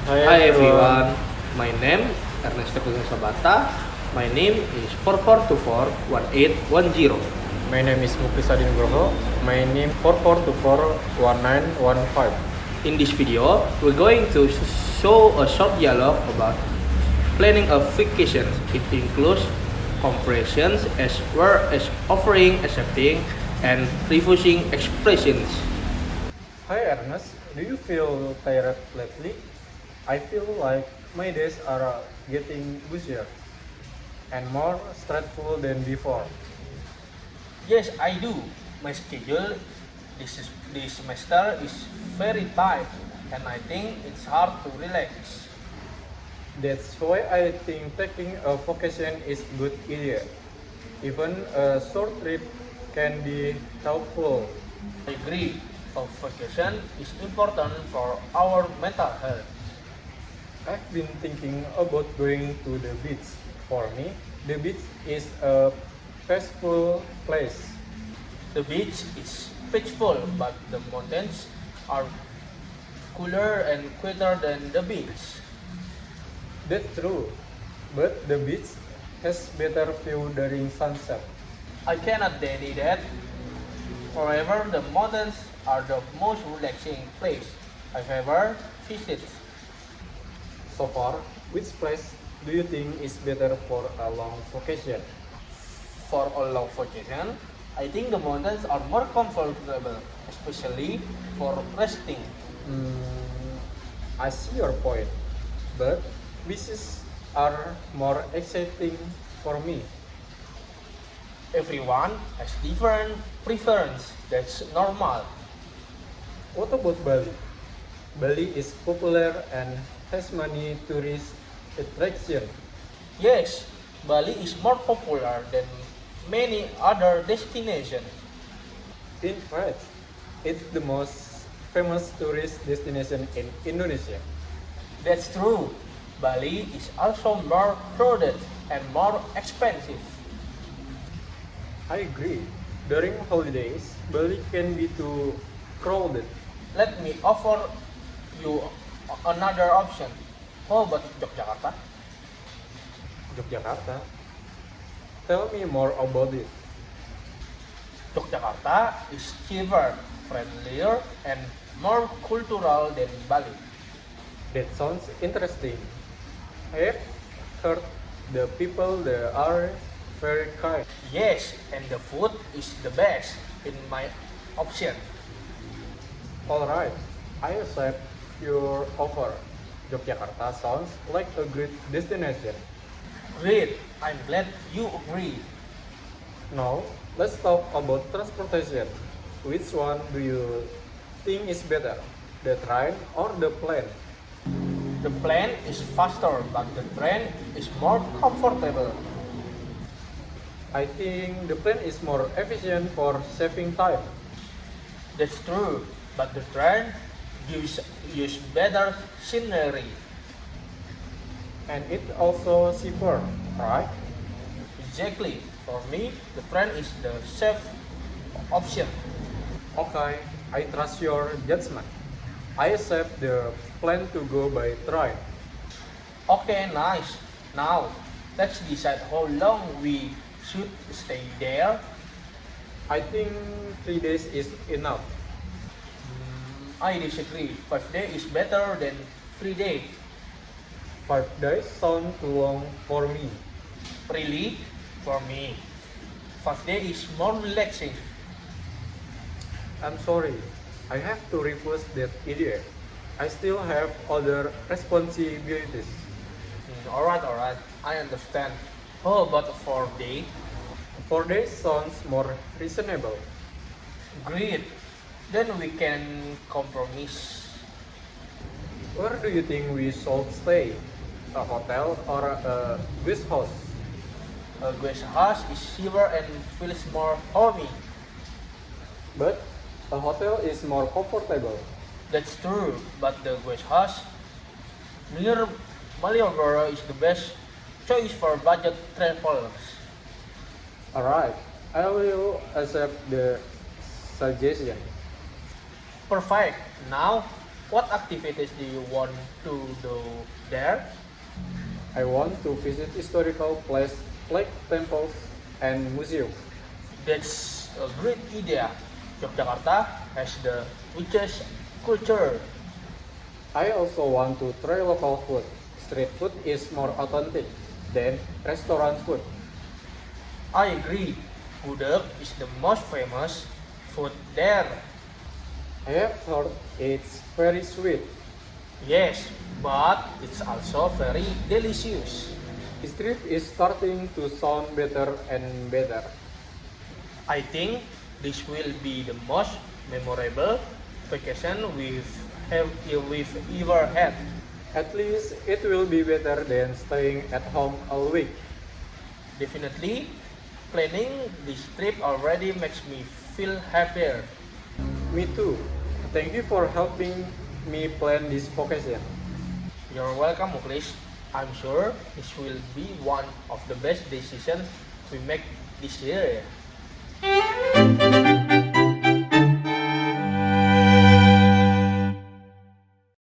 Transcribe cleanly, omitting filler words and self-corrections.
Hi everyone, my name Ernesto Pegasus Sabata. My name is 44241810. My name is Mukrisadin Groho. My name 44241915. In this video, we're going to show a short dialogue about planning a vacation. It includes compressions as well as offering, accepting, and refusing expressions. Hi Ernest, do you feel tired lately? I feel like my days are getting busier and more stressful than before. Yes, I do. My schedule this semester is very tight, and I think it's hard to relax. That's why I think taking a vacation is good idea. Even a short trip can be helpful. I agree. A vacation is important for our mental health. I've been thinking about going to the beach. For me, the beach is a peaceful place. The beach is peaceful, but the mountains are cooler and quieter than the beach. That's true, but the beach has better view during sunset. I cannot deny that. However, the mountains are the most relaxing place I've ever visited. So far, which place do you think is better for a long vacation? For a long vacation, I think the mountains are more comfortable, especially for resting. I see your point, but beaches are more exciting for me. Everyone has different preference. That's normal. What about Bali? Bali is popular and has many tourist attraction. Yes, Bali is more popular than many other destinations. In fact, it's the most famous tourist destination in Indonesia. That's true. Bali is also more crowded and more expensive. I agree. During holidays, Bali can be too crowded. Let me offer you another option. How about Yogyakarta? Yogyakarta. Tell me more about it. Yogyakarta is cheaper, friendlier, and more cultural than Bali. That sounds interesting. I've heard the people there are very kind. Yes, and the food is the best in my option. Alright, I accept your offer. Yogyakarta sounds like a great destination. Great, I'm glad you agree. Now, let's talk about transportation. Which one do you think is better? The train or the plane? The plane is faster, but the train is more comfortable. I think the plane is more efficient for saving time. That's true, but the train gives you better scenery. And it also cheaper, right? Exactly. For me, the train is the safe option. Okay, I trust your judgment. I accept the plan to go by train. Okay, nice. Now, let's decide how long we should stay there. I think 3 days is enough. I disagree. 5 days is better than 3 days. 5 days sound too long for me. Really, for me, 5 days is more relaxing. I'm sorry, I have to refuse that idea. I still have other responsibilities. Alright, I understand. How about a 4 day? 4 days sounds more reasonable. Great. Then we can compromise. Where do you think we should stay? A hotel or a guest house? A guest house is cheaper and feels more homey. But a hotel is more comfortable. That's true, but the guest house near Malioboro is the best choice for budget travelers. Alright, I will accept the suggestion. Perfect. Now, What activities do you want to do there? I want to visit historical places like temples and museums. That's a great idea. Yogyakarta has the richest culture. I also want to try local food. Street food is more authentic than restaurant food. I agree. Gudeg is the most famous food there. I have heard it's very sweet. Yes, but it's also very delicious. This trip is starting to sound better and better. I think this will be the most memorable vacation we've ever had. At least it will be better than staying at home all week. Definitely, planning this trip already makes me feel happier. Me too. Thank you for helping me plan this vacation. You're welcome, Muklis. I'm sure this will be one of the best decisions we make this year.